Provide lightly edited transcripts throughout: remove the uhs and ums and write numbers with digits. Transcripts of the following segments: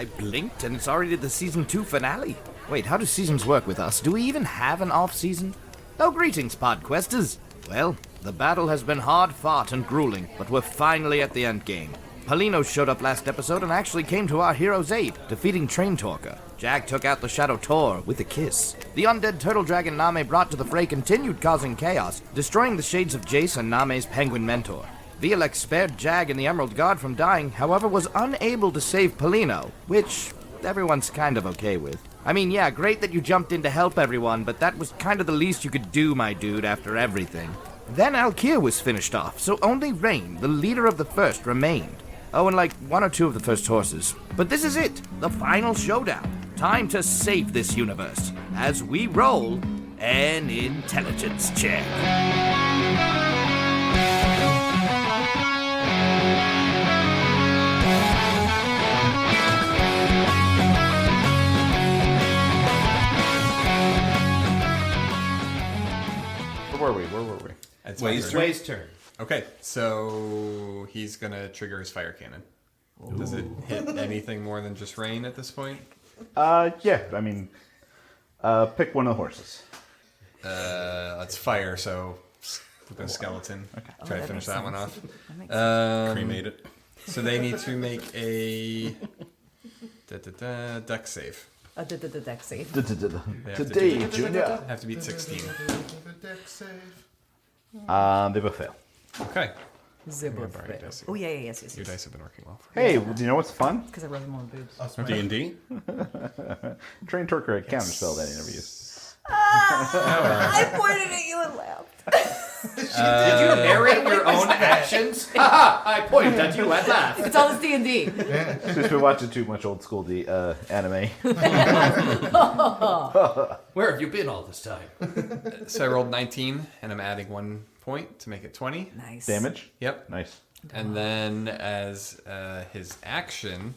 I blinked and it's already the Season 2 finale. Wait, how do seasons work with us? Do we even have an off-season? Oh, greetings, Podquesters. Well, the battle has been hard-fought and grueling, but we're finally at the endgame. Paulino showed up last episode and actually came to our hero's aid, defeating Train Torker. Jag took out the Shadow Tor with a kiss. The undead turtle dragon Name brought to the fray continued causing chaos, destroying the shades of Jace and Name's penguin mentor. Violek spared Jag and the Emerald Guard from dying, however was unable to save Paulino, which everyone's kind of okay with. I mean, yeah, great that you jumped in to help everyone, but that was kind of the least you could do, my dude, after everything. Then Alkir was finished off, so only Rain, the leader of the first, remained. Oh, and like one or two of the first horses. But this is it, the final showdown. Time to save this universe, as we roll an intelligence check. Where were we? It's Way's turn. Okay, so he's gonna trigger his fire cannon. Does it hit anything more than just rain at this point? Yeah, I mean, pick one of the horses. Let's fire, so the skeleton. Okay. Try to finish that one off. Cremate it. So they need to make a dex save. The deck save. Today, Junior. Have to beat 16. They both fail. Okay. Zibber. Oh, yeah, yes. Your dice have been working well. Hey, do you know what's fun? Because I wrote them on boobs. D&D? Train Torker had counterspell that he never used. I pointed at you and laughed. Did you narrate your own actions? I pointed at you and laughed. It's all this D&D. Just been watching too much old school anime. Where have you been all this time? So I rolled 19, and I'm adding 1 point to make it 20. Nice. Damage? Yep. Nice. And then as his action,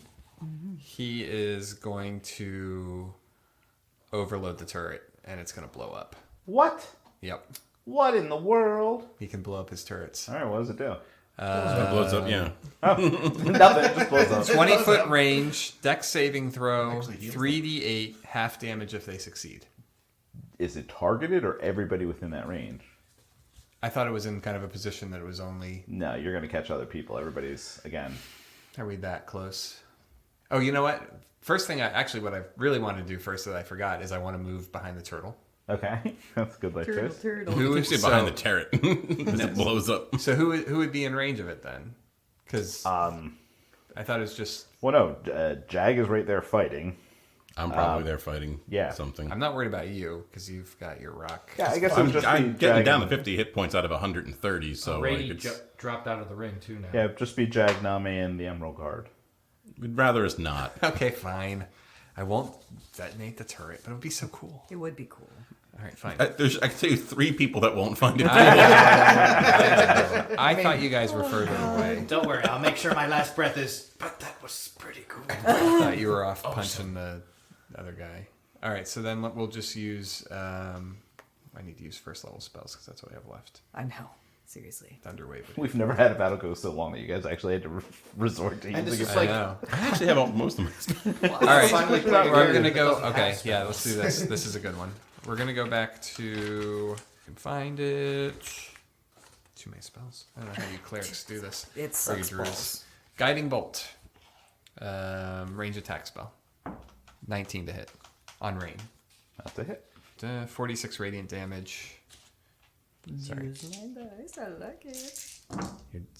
he is going to overload the turret, and it's going to blow up. What? Yep. What in the world? He can blow up his turrets. All right, what does it do? It blows up, yeah. Nothing, it just blows up. 20-foot range, dex saving throw, 3d8, half damage if they succeed. Is it targeted or everybody within that range? I thought it was in kind of a position that it was only... No, you're going to catch other people. Everybody's, again... Are we that close? Oh, you know what? First thing, what I really want to do first that I forgot is I want to move behind the turtle. Okay, that's a good life choice. Turtle. Who is behind the turret? That blows up. So who would be in range of it then? Because I thought it was just... Well, no, Jag is right there fighting. I'm probably there fighting yeah. something. I'm not worried about you because you've got your rock. Yeah, I guess I'm just getting Jag down to 50 hit points out of 130, so Rady like it's, dropped out of the ring too now. Yeah, just be Jag, Name, and the Emerald Guard. we'd rather it's not. Okay, fine. I won't detonate the turret, but it would be so cool. It would be cool. All right, fine. I can tell you 3 people that won't find it. I thought you guys were further away. Don't worry, I'll make sure my last breath is, but that was pretty cool. I thought you were off punching the other guy. All right, so then we'll just use... I need to use first level spells because that's what I have left. I know. Seriously. Thunderwave. We've never had a battle go so long that you guys actually had to resort to And using this it. is like, I know. I actually have most of my stuff. All right, finally we're playing a game going to that go... doesn't Okay, have yeah, let's do this. This is a good one. We're going to go back to... I can find it. Too many spells. I don't know how you clerics do this. It Or you sucks druids. balls. Guiding Bolt. Range attack spell. 19 to hit. On rain. That's a hit. 46 radiant damage. Sorry. Use my dice. I like it.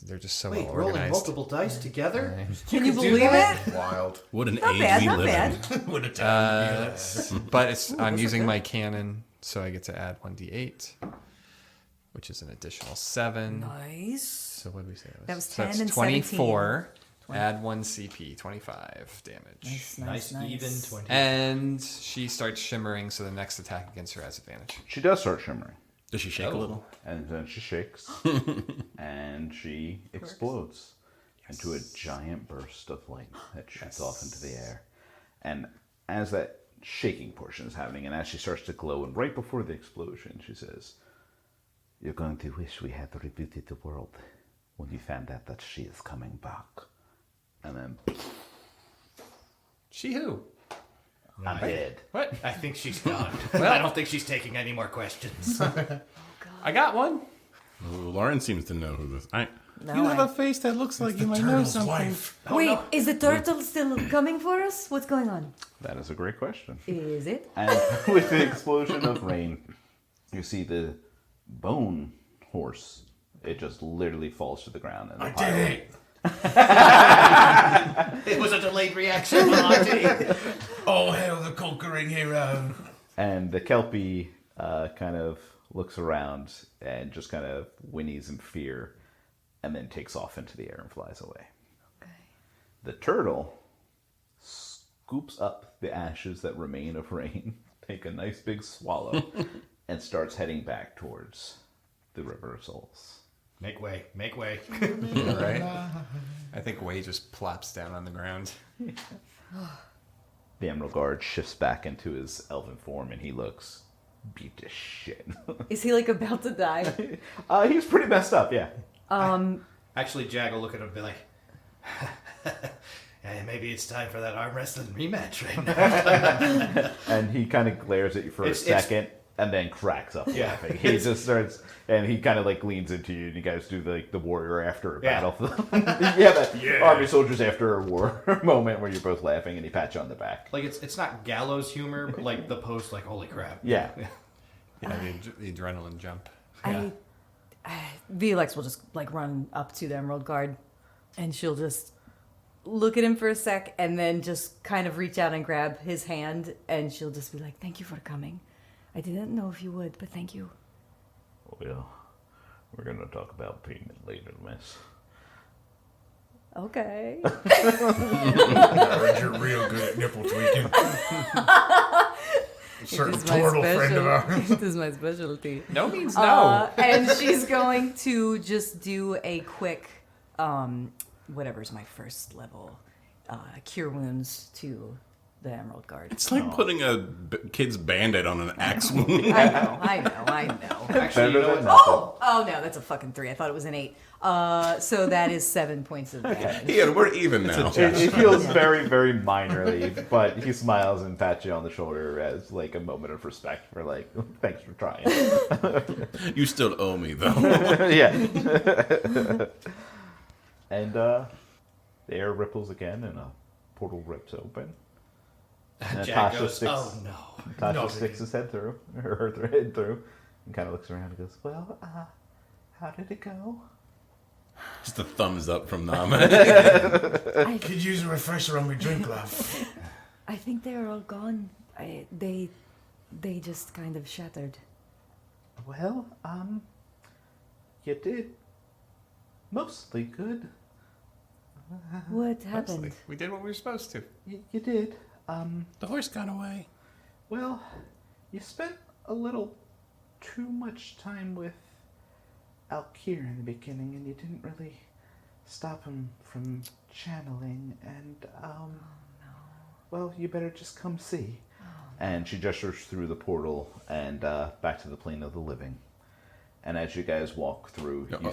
They're just so wait, well rolling organized. multiple dice together? Can you do believe that? it? Wild. What an Not age bad, we not live bad. in. What a time to be But I'm using my cannon, so I get to add 1d8, which is an additional 7. Nice. So what did we say? That was So 10 that's and 24. 17. Add 1 CP, 25 damage. Nice. even 20. And she starts shimmering, so the next attack against her has advantage. She does start shimmering. Does she shake a little? And then she shakes. And she explodes into a giant burst of light that shoots off into the air. And as that shaking portion is happening, and as she starts to glow, and right before the explosion, she says, "You're going to wish we had rebooted the world when you found out that she is coming back." And then She who? I'm dead. What? I think she's gone. I don't think she's taking any more questions. I got one. Ooh, Lauren seems to know who this. No, You have I- a face that looks like you might know something. Wait, is the turtle still coming for us? What's going on? That is a great question. Is it? And with the explosion of rain, you see the bone horse. It just literally falls to the ground. And I did it! It was a delayed reaction, Monty. All hail the conquering hero! And the Kelpie kind of looks around and just kind of whinnies in fear and then takes off into the air and flies away. Okay. The turtle scoops up the ashes that remain of rain, take a nice big swallow, and starts heading back towards the River of Souls. Make way, make way. Right? I think Wei just plops down on the ground. The Emerald Guard shifts back into his elven form and he looks beat to shit. Is he like about to die? He's pretty messed up, yeah. Actually, Jag will look at him and be like, hey, maybe it's time for that arm wrestling rematch right now. And he kind of glares at you for a second and then cracks up laughing. He just starts, and he kind of like leans into you and you guys do the warrior after a battle. Army soldiers after a war moment where you're both laughing and he pats you on the back. Like, it's not gallows humor, but like the post, like, holy crap. Yeah. Yeah, the adrenaline jump. Vlex will just like run up to the Emerald Guard and she'll just look at him for a sec and then just kind of reach out and grab his hand and she'll just be like, thank you for coming. I didn't know if you would, but thank you. Well, we're going to talk about payment later, miss. Okay. I heard you're real good at nipple tweaking. Certain turtle friend of ours. This is my specialty. No means no. And she's going to just do a quick, whatever's my first level, cure wounds to the Emerald Guard. It's like putting a kid's band-aid on an axe wound. I know. Actually, you know what? Oh no, that's a fucking 3. I thought it was an 8. So that is 7 points of damage. Yeah, we're even now. It feels very, very minorly, but he smiles and pats you on the shoulder as like a moment of respect for like, thanks for trying. You still owe me, though. Yeah. And the air ripples again and a portal rips open. And Jag goes, oh no. Natasha sticks his head through, her head through, and kind of looks around and goes, well, how did it go? Just a thumbs up from Name. Could use a refresher on my drink, love. I think they're all gone. They just kind of shattered. Well, you did mostly good. What happened? Mostly. We did what we were supposed to. You did. The horse got away. Well, you spent a little too much time with Alkir in the beginning, and you didn't really stop him from channeling, and, well, you better just come see. And she gestures through the portal and back to the plane of the living. And as you guys walk through, you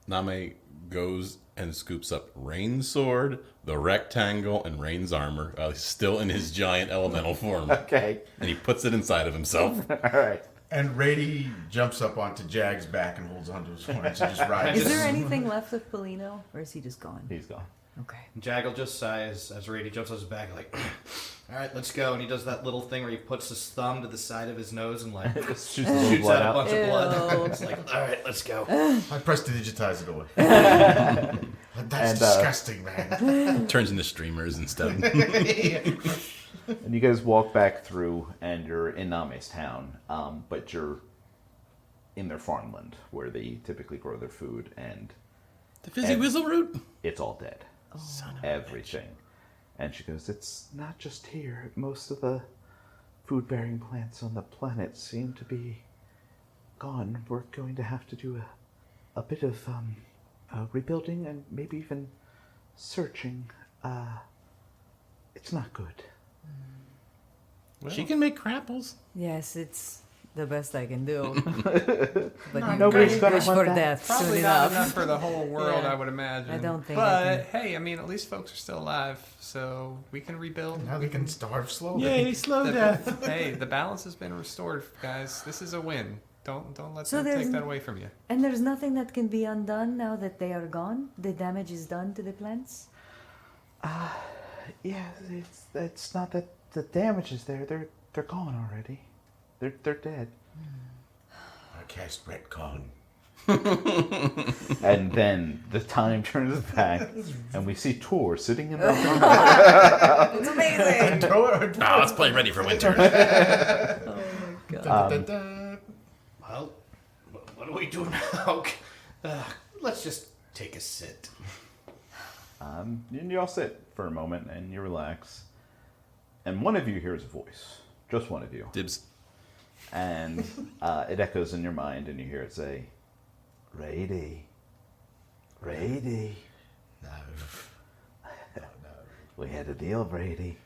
Name goes and scoops up Rain's sword, the rectangle, and Rain's armor. He's still in his giant elemental form. Okay. And he puts it inside of himself. All right. And Rady jumps up onto Jag's back and holds onto his horns and just rides. Is there anything left of Polino, or is he just gone? He's gone. Okay. Jag will just sigh as Rady jumps on his back, like, all right, let's go. And he does that little thing where he puts his thumb to the side of his nose and like Shoots shoots out a bunch of Ew. blood. It's like, all right, let's go. I pressed to digitize it away. That's disgusting, man. Turns into streamers instead. And you guys walk back through, and you're in Name's town, but you're in their farmland, where they typically grow their food, and The fizzy whizzle root? it's all dead. Everything. And she goes, it's not just here. Most of the food-bearing plants on the planet seem to be gone. We're going to have to do a bit of rebuilding and maybe even searching. It's not good. She can make crapples. Yes, it's the best I can do. But you nobody's gonna wish want for that. death Probably soon not enough. enough for the whole world, Yeah. I would imagine. I don't think I But hey, I mean, at least folks are still alive, so we can rebuild. Now they can starve slowly. Yay, slow The- death. Hey, the balance has been restored, guys. This is a win. Don't let So them there's take that n- away from you. And there's nothing that can be undone now that they are gone? The damage is done to the plants? Yeah, it's not that the damage is there. They're gone already. They're dead. I cast retcon. And then the time turns back, and we see Tor sitting in the It's amazing! Now let's play Ready for Winter. Well, what do we do now? Let's just take a sit. And you all sit for a moment, and you relax. And one of you hears a voice. Just one of you. Dibs. And it echoes in your mind, and you hear it say, Rady. Brady. No. We had a deal, Brady.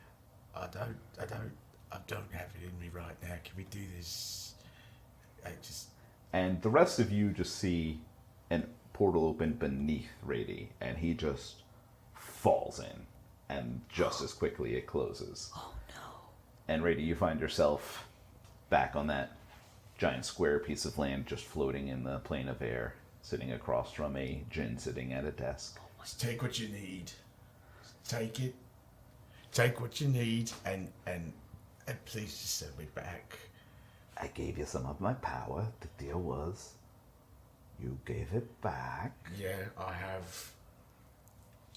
I don't have it in me right now. Can we do this? And the rest of you just see an portal open beneath Rady, and he just falls in. And just as quickly it closes. Oh no. And Rady, you find yourself back on that giant square piece of land just floating in the plane of air, sitting across from a djinn sitting at a desk. Just take what you need. Take it. Take what you need, and please just send me back. I gave you some of my power. The deal was you gave it back. Yeah, I have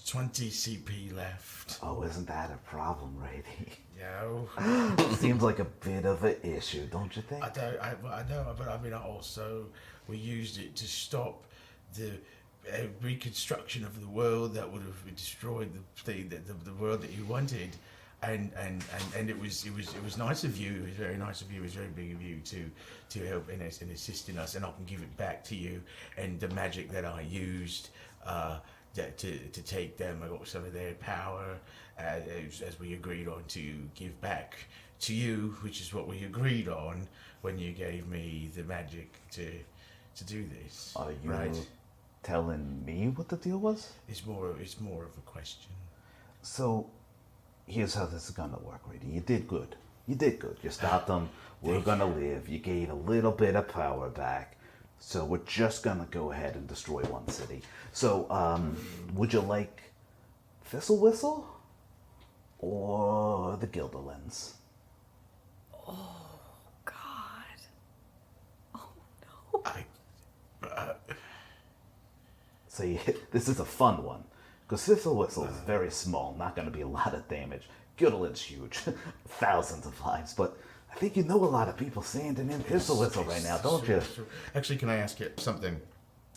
20 CP left. Oh, isn't that a problem, Rady? No, Seems like a bit of an issue, don't you think? I know, but I mean, we used it to stop the reconstruction of the world that would have destroyed the world that you wanted. And it was nice of you. It was very nice of you. It was very big of you to help and assist in us. And I can give it back to you. And the magic that I used to take them, I got some of their power, as we agreed on to give back to you, which is what we agreed on when you gave me the magic to do this. Are you right? telling me what the deal was? It's more of a question. So, here's how this is gonna work, Rady. You did good. You stopped them. We're gonna live. You gave a little bit of power back. So we're just gonna go ahead and destroy one city. So, would you like Thistle Whistle or the Gilderlands? God. Oh no. See, this is a fun one. Because Thistle Whistle is very small, not going to be a lot of damage. Gilderland's huge, thousands of lives. But I think you know a lot of people standing in Thistle Whistle right now, don't you? Actually, can I ask you something?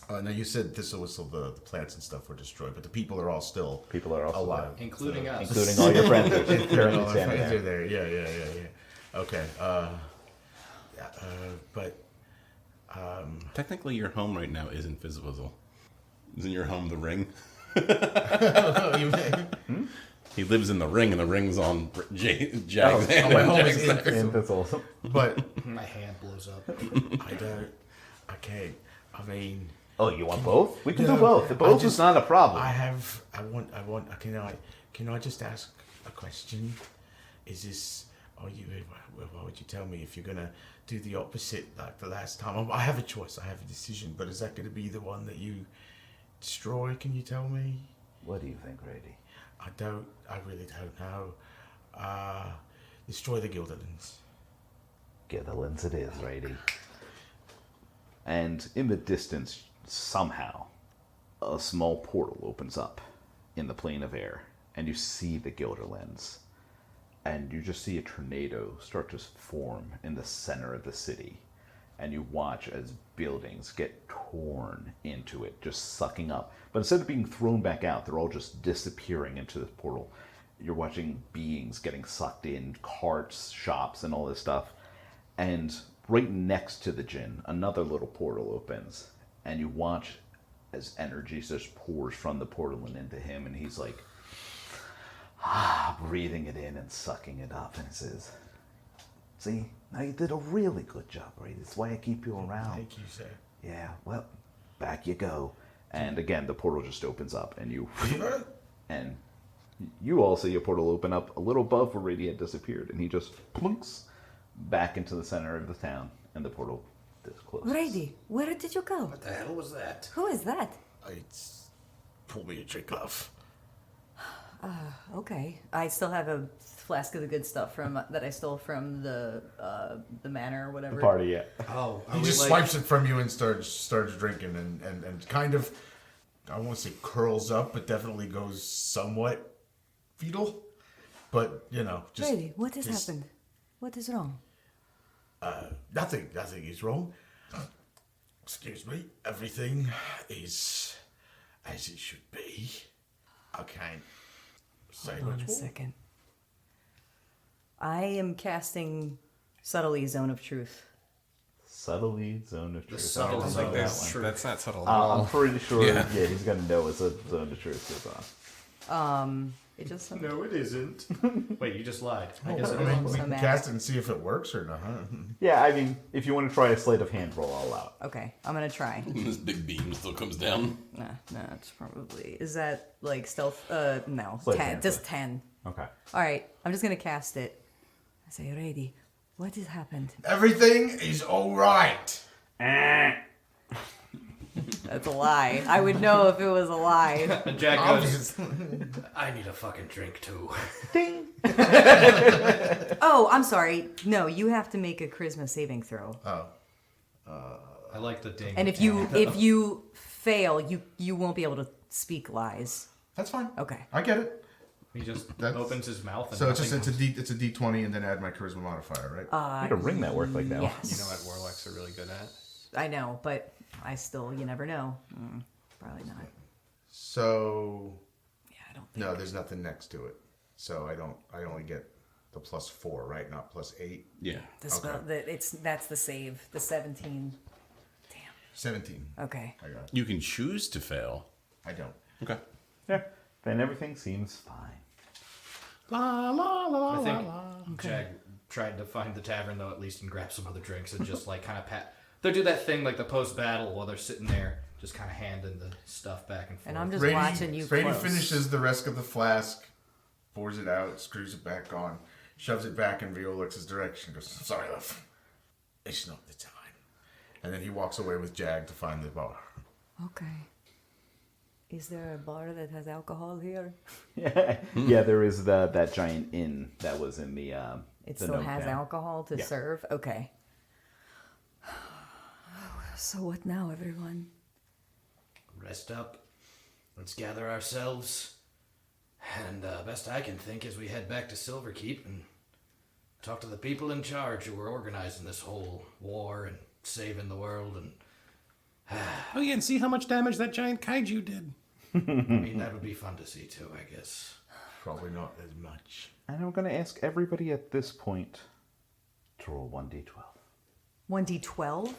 Now you said Thistle Whistle, the plants and stuff were destroyed, but the people are all still People are also alive, Including us. including all your friends. Are They're currently all standing friends there. are there. Yeah. Okay. But Technically, your home right now isn't Fizzle. Isn't your home the ring? He lives in the ring, and the ring's on Jack's hand. my home Jack's is in there. In Thistle. but My hand blows up. I can't. I mean, Oh, you want both? We can No, do both. I Both is just- not a problem. Can I just ask a question? Is this, why would you tell me if you're going to do the opposite like the last time? I have a choice, I have a decision, but is that going to be the one that you destroy? Can you tell me? What do you think, Rady? I really don't know. Destroy the Gilderlands. Gilderlands it is, Rady. And in the distance, somehow, a small portal opens up in the plane of air, and you see the Gilderlands. And you just see a tornado start to form in the center of the city. And you watch as buildings get torn into it, just sucking up. But instead of being thrown back out, they're all just disappearing into this portal. You're watching beings getting sucked in, carts, shops, and all this stuff. And right next to the djinn, another little portal opens. And you watch as energy just pours from the portal and into him. And he's like, breathing it in and sucking it up. And he says, See, now you did a really good job, Rady. That's why I keep you around. Thank you, sir. Yeah, well, back you go. And again, the portal just opens up, and and you all see a portal open up a little above where Rady had disappeared, and he just plunks back into the center of the town, and the portal closes. Brady, where did you go? What the hell was that? Who is that? It's pour me a drink, love. Okay, I still have a flask of the good stuff from that I stole from the manor or whatever. The party, yeah. Oh, He just swipes it from you and starts drinking and kind of, I won't say curls up, but definitely goes somewhat fetal. But, you know, just... Brady, what has happened? What is wrong? Nothing is wrong. Excuse me. Everything is as it should be. I can't say Hold on much a more. second. I am casting subtly Zone of Truth. Subtly Zone of Truth. subtle I don't zone. like that one. That's not subtle at all. I'm pretty sure, Yeah. he's gonna know it's a Zone of Truth is on. It just No, it isn't. Wait, you just lied. I guess it I mean, is. we So can mad. cast it and see if it works or not. Yeah, I mean, if you want to try a sleight of hand roll, I'll allow it. okay. I'm gonna try. This big beam still comes down. No, it's probably. Is that like stealth? No, Sleight of 10. hand, Just right. 10. Okay. All right, I'm just gonna cast it. I say, Brady, what has happened? Everything is all right. That's a lie. I would know if it was a lie. And Jack goes, Obviously. I need a fucking drink too. Oh, I'm sorry. No, you have to make a charisma saving throw. I like the ding. And if you fail, you won't be able to speak lies. That's fine. Okay. I get it. He just That's- opens his mouth. And So it's nothing it's a D20 and then add my charisma modifier, right? You had a ring that worked like that. Yes. You know what warlocks are really good at? I know, but I still, you never know. Probably not. So Yeah, I don't think. no, there's nothing next to it. So I only get the +4, right? Not +8. Yeah. The spell, that's the save. The 17. 17. Okay. I got it. You can choose to fail. I don't. Okay. Yeah. Then everything seems fine. I think Jag tried to find the tavern though at least and grab some other drinks and just like kind of pat. They do that thing like the post battle while they're sitting there, just kind of handing the stuff back and forth. And I'm just watching you Brady close. finishes the rest of the flask, pours it out, screws it back on, shoves it back in Violex's direction, goes, sorry, love. It's not the time. And then he walks away with Jag to find the bar. Okay. Is there a bar that has alcohol here? Yeah, there is that giant inn that was in the. It the still gnome has town. alcohol to Yeah. serve? Okay. So what now, everyone? Rest up. Let's gather ourselves. And best I can think is we head back to Silverkeep and talk to the people in charge who were organizing this whole war and saving the world. And Oh yeah, and see how much damage that giant kaiju did. I mean, that would be fun to see too, I guess. Probably not as much. And I'm going to ask everybody at this point to roll 1d12. 1d12?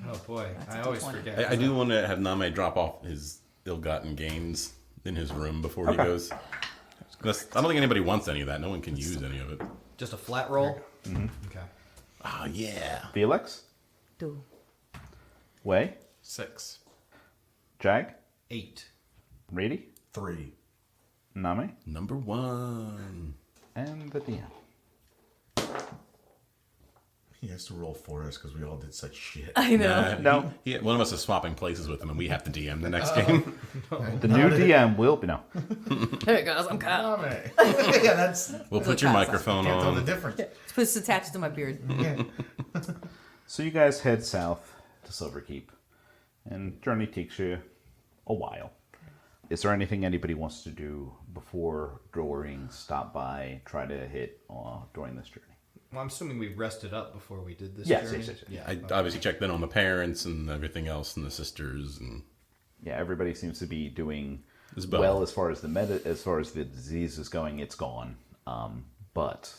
Oh boy, That's a I always D20. forget. I do want to have Name drop off his ill-gotten gains in his room before he goes. 'Cause I don't think anybody wants any of that. No one can use any of it. Just a flat roll? Mm-hmm. Okay. Oh, yeah. Felix? 2. Way? 6. Jag? 8. Rady? 3. Name? Number 1. And the DM. He has to roll for us because we all did such shit. I know. No. One of us is swapping places with him, and we have to DM the next game. The new DM will be. No. There it goes. I'm cut. Oh, man. Yeah, that's... We'll put your microphone Can't tell the on. difference. It's attached to my beard. Yeah. So you guys head south to Silverkeep. And journey takes you a while. Is there anything anybody wants to do before, during, stop by, try to hit during this journey? Well, I'm assuming we rested up before we did this Yes, journey. yes. Yeah. I obviously checked in on the parents and everything else, and the sisters, and Yeah, everybody seems to be doing It's better. well as far as the disease is going. It's gone, but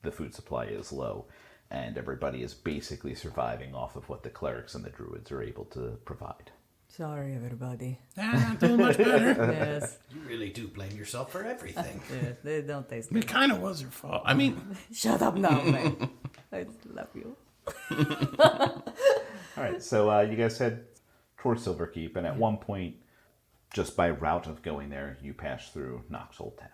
the food supply is low, and everybody is basically surviving off of what the clerics and the druids are able to provide. Sorry, everybody. Not doing much better. Yes. You really do blame yourself for everything. Yeah, they don't taste It good. kind of was her fault. I mean, Shut up now, man. I love you. All right, so you guys head towards Silverkeep, and at one point, just by route of going there, you pass through Knox Old Town.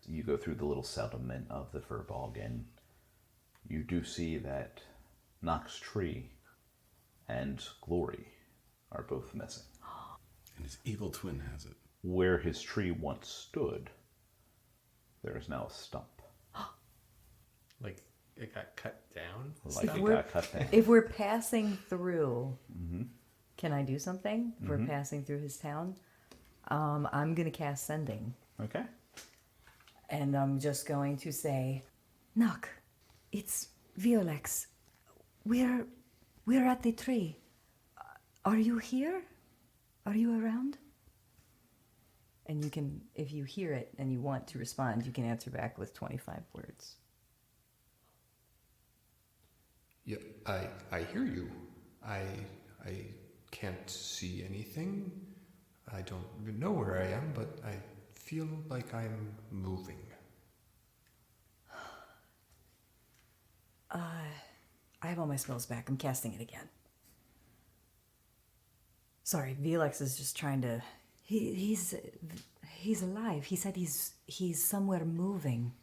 You go through the little settlement of the Furbog, and you do see that Knox Tree and Glory are both missing. And his evil twin has it. Where his tree once stood, there is now a stump. Like it got cut down. Like it we're- got cut down. If we're passing through, can I do something? If we're passing through his town, I'm going to cast Sending. Okay. And I'm just going to say, Knock, it's Violex. We're at the tree. Are you here? Are you around? And you can, if you hear it and you want to respond, you can answer back with 25 words. Yep, I hear you. I can't see anything. I don't even know where I am, but I feel like I'm moving. I have all my spells back. I'm casting it again. Sorry, Velex is just trying to. He's alive. He said he's somewhere moving.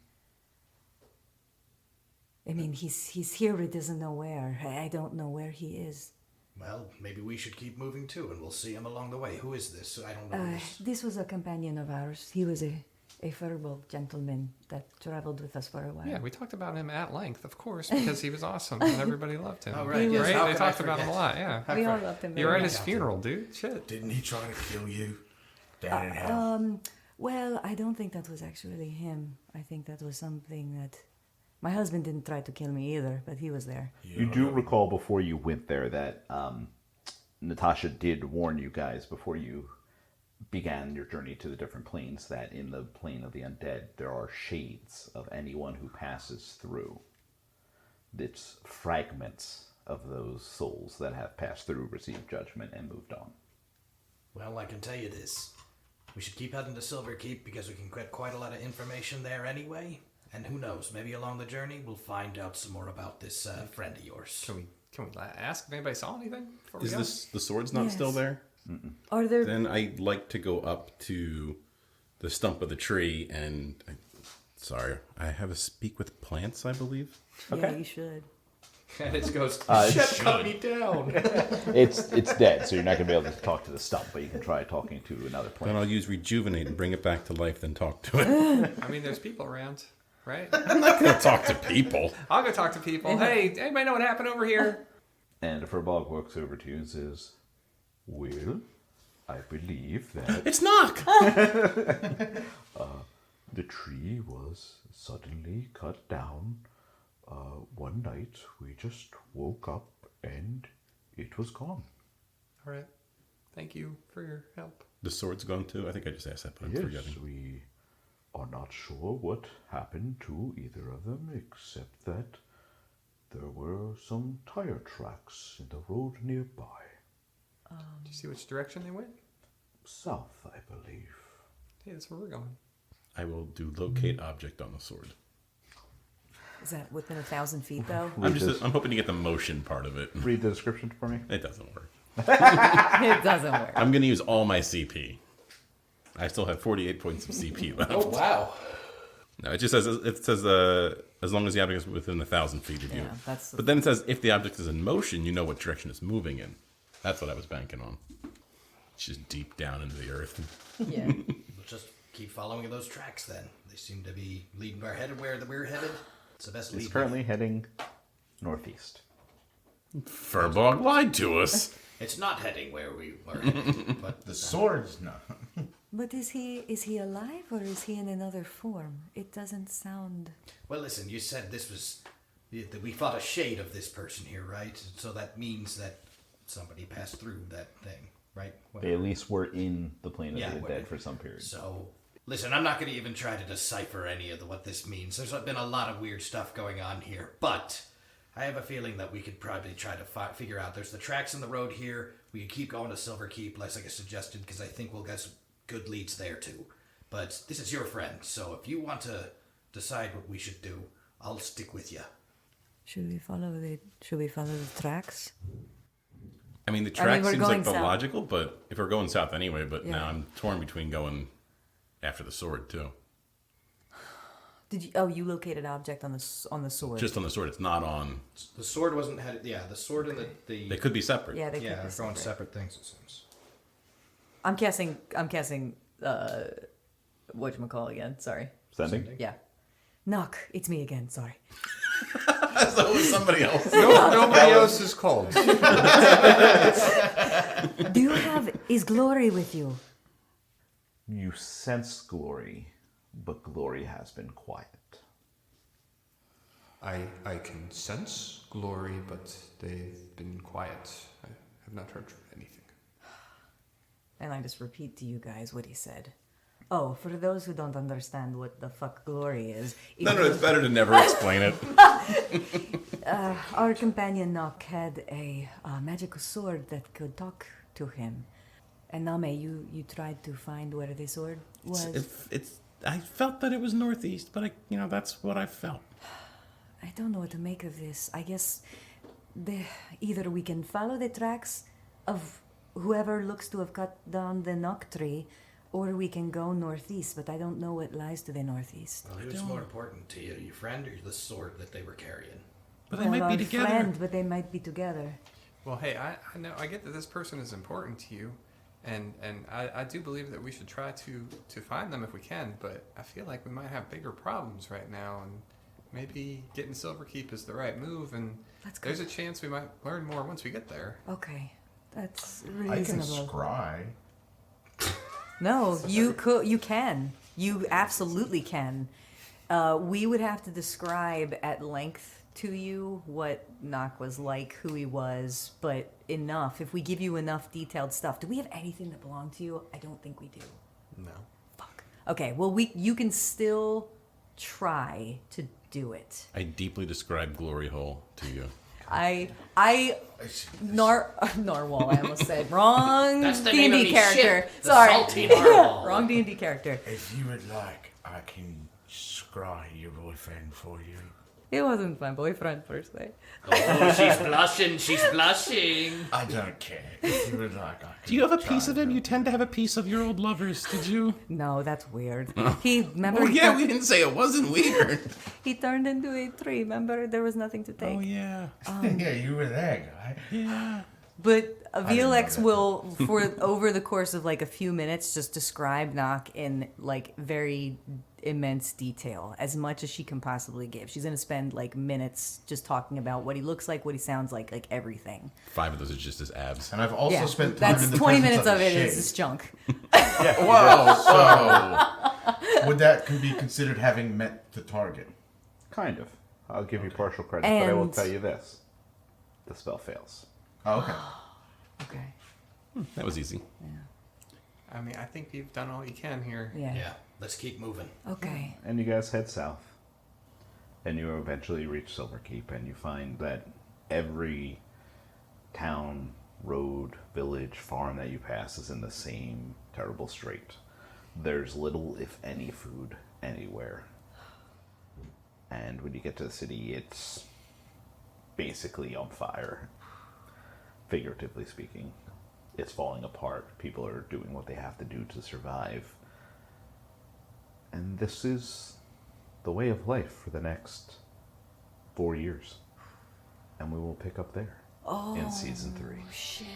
I mean, he's here, but doesn't know where. I don't know where he is. Well, maybe we should keep moving too, and we'll see him along the way. Who is this? I don't know. This was a companion of ours. He was a Furbog gentleman that traveled with us for a while. Yeah, we talked about him at length, of course, because he was awesome and everybody loved him. Oh, right, yes. Right? How They could I talked about him a forget? lot, yeah. We all loved him. You were at very his much. funeral, dude. Shit. Didn't he try to kill you down in hell? Well, I don't think that was actually him. I think that was something that. My husband didn't try to kill me either, but he was there. You do recall before you went there that Natasha did warn you guys before you began your journey to the different planes that in the plane of the undead there are shades of anyone who passes through. It's fragments of those souls that have passed through, received judgment, and moved on. Well, I can tell you this. We should keep heading to Silverkeep because we can get quite a lot of information there anyway. And who knows, maybe along the journey we'll find out some more about this friend of yours. Can we ask if anybody saw anything before we Is go? the sword's not still Yes. there? Are there? Then I'd like to go up to the stump of the tree and... Sorry, I have a speak with plants, I believe. Yeah, you should. And it goes, Shit, cut me down. It's dead, so you're not going to be able to talk to the stump, but you can try talking to another Then plant. I'll use rejuvenate and bring it back to life, then talk to it. I mean, there's people around, right? I'm not going to talk to people. I'll go talk to people. Hey, anybody know what happened over here? And if Furbog walks over to you and says, "Well, I believe that it's Knock. the tree was suddenly cut down. One night we just woke up and it was gone." All right. Thank you for your help. The sword's gone too? I think I just asked that, but I'm Yes, forgetting. we are not sure what happened to either of them, except that there were some tire tracks in the road nearby. Did you see which direction they went? South, I believe. Hey, that's where we're going. I will do locate object on the sword. Is that within 1,000 feet though? I'm hoping to get the motion part of it. Read the description for me. It doesn't work. It doesn't work. I'm going to use all my CP. I still have 48 points of CP left. Oh, wow. No, it just says as long as the object is within 1,000 feet of you. Yeah, that's. But then it says if the object is in motion, you know what direction it's moving in. That's what I was banking on. It's just deep down into the earth. Yeah. We'll just keep following those tracks then. They seem to be leading our headed where we're headed. It's the best lead. It's currently heading northeast. Furbog lied to us. It's not heading where we were headed, but The sword's not. But is he alive or is he in another form? It doesn't sound. Well, listen, you said this was... that we fought a shade of this person here, right? So that means that somebody passed through that thing, right? They at least were in the plane of Yeah, the whatever. dead for some period. So, listen, I'm not going to even try to decipher any of what this means. There's been a lot of weird stuff going on here, but I have a feeling that we could probably try to figure out. There's the tracks in the road here. we could keep going to Silver Keep, like I suggested, because I think we'll get some good leads there too. But this is your friend, so if you want to decide what we should do, I'll stick with you. Should we follow the tracks? I mean, the track we're seems going like the south. logical, but if we're going south anyway, but Yeah. now I'm torn between going after the sword too. Did you? Oh, you located object on the sword. Just on the sword, it's not on. The sword wasn't headed. Yeah, the sword and the They could be separate. Yeah, they yeah, could be they're going separate. separate things. It seems. I'm guessing. Whatchamacall again? Sorry. Sending? Yeah. Knock. It's me again. Sorry. As though it was somebody else. Nobody else is called. Do you have? Is Glory with you? You sense glory, but glory has been quiet. I can sense glory, but they've been quiet. I have not heard anything. And I just repeat to you guys what he said. Oh, for those who don't understand what the fuck Glory is, No, it's better to never explain it. Our companion Nock had a magical sword that could talk to him. And Name, you tried to find where the sword was. I felt that it was northeast, but that's what I felt. I don't know what to make of this. I guess either we can follow the tracks of whoever looks to have cut down the Nock tree, or we can go northeast, but I don't know what lies to the northeast. Well, who's more important to you, your friend or the sword that they were carrying? But they might be our together. Friend, but they might be together. Well, hey, I know I get that this person is important to you, and I do believe that we should try to find them if we can. But I feel like we might have bigger problems right now, and maybe getting Silver Keep is the right move. And Let's go. there's a chance we might learn more once we get there. Okay, that's I can reasonable. scry. No, you could. You can. You absolutely can. We would have to describe at length to you what Nock was like, who he was, but enough. If we give you enough detailed stuff, do we have anything that belonged to you? I don't think we do. No. Fuck. Okay. Well, you can still try to do it. I deeply described Glory Hole to you. Narwhal. I almost said wrong. That's the D&D name of me character. ship, the Sorry. salty narwhal. Wrong D&D character. If you would like, I can scry your boyfriend for you. It wasn't my boyfriend per se. Oh, she's blushing. She's blushing. I don't care. If you would like, I can Do you have a try piece of him? to- You tend to have a piece of your old lovers. Did you? No, that's weird. Remember Oh he, yeah, we didn't say it wasn't weird. he turned into a tree. Remember there was nothing to take. Oh yeah. Yeah, you were there, guy. Yeah. But didn't know VLX that. will, for over the course of like a few minutes, just describe Nock in like very immense detail, as much as she can possibly give. She's gonna spend like minutes just talking about what he looks like, what he sounds like everything. 5 of those are just his abs. And I've also spent time that's in the 20 presence minutes of it his is his shade. junk. So, would that be considered having met the target? Kind of. I'll give you partial credit, but I will And- tell you this. The spell fails. Oh, okay. Okay. That was easy. I mean, I think you've done all you can here. Yeah. Yeah, let's keep moving. Okay. And you guys head south. And you eventually reach Silver Keep, and you find that every town, road, village, farm that you pass is in the same terrible strait. There's little, if any, food anywhere. And when you get to the city, it's basically on fire. Figuratively speaking. It's falling apart. People are doing what they have to do to survive. And this is the way of life for the next 4 years. And we will pick up there in season 3. Shit.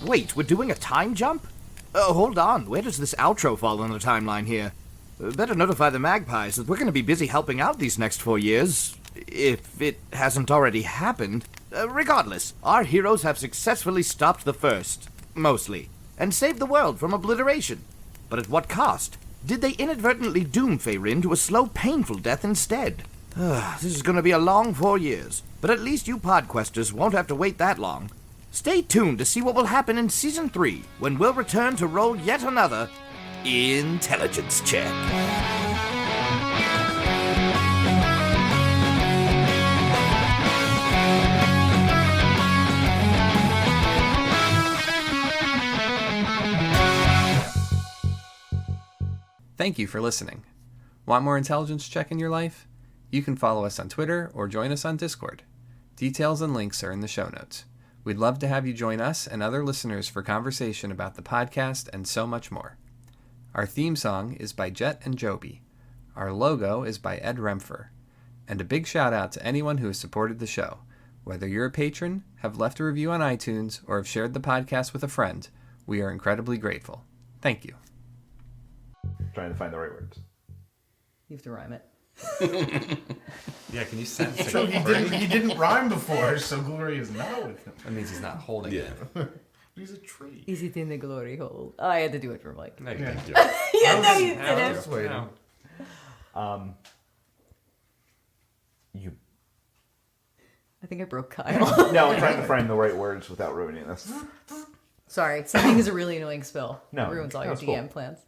Wait, we're doing a time jump? Hold on, where does this outro fall on the timeline here? Better notify the magpies that we're going to be busy helping out these next 4 years, if it hasn't already happened. Regardless, our heroes have successfully stopped the first, mostly, and saved the world from obliteration. But at what cost? Did they inadvertently doom Feyrin to a slow, painful death instead? This is going to be a long 4 years, but at least you podquesters won't have to wait that long. Stay tuned to see what will happen in Season 3, when we'll return to roll yet another Intelligence Check. Thank you for listening. Want more intelligence check in your life? You can follow us on Twitter or join us on Discord. Details and links are in the show notes. We'd love to have you join us and other listeners for conversation about the podcast and so much more. Our theme song is by Jet and Joby. Our logo is by Ed Rempfer. And a big shout out to anyone who has supported the show. Whether you're a patron, have left a review on iTunes, or have shared the podcast with a friend, we are incredibly grateful. Thank you. Trying to find the right words. You have to rhyme it. Yeah, can you sense it? So he didn't rhyme before, so glory is now with him. That means he's not holding it. He's a tree. Is it in the glory hole? Oh, I had to do it for Mike. No, you didn't do Yeah, no, you I didn't. was waiting. You. I think I broke Kyle. No, I'm trying to find the right words without ruining this. Sorry, sending is a really annoying spell. No, It ruins all your that's cool. DM plans.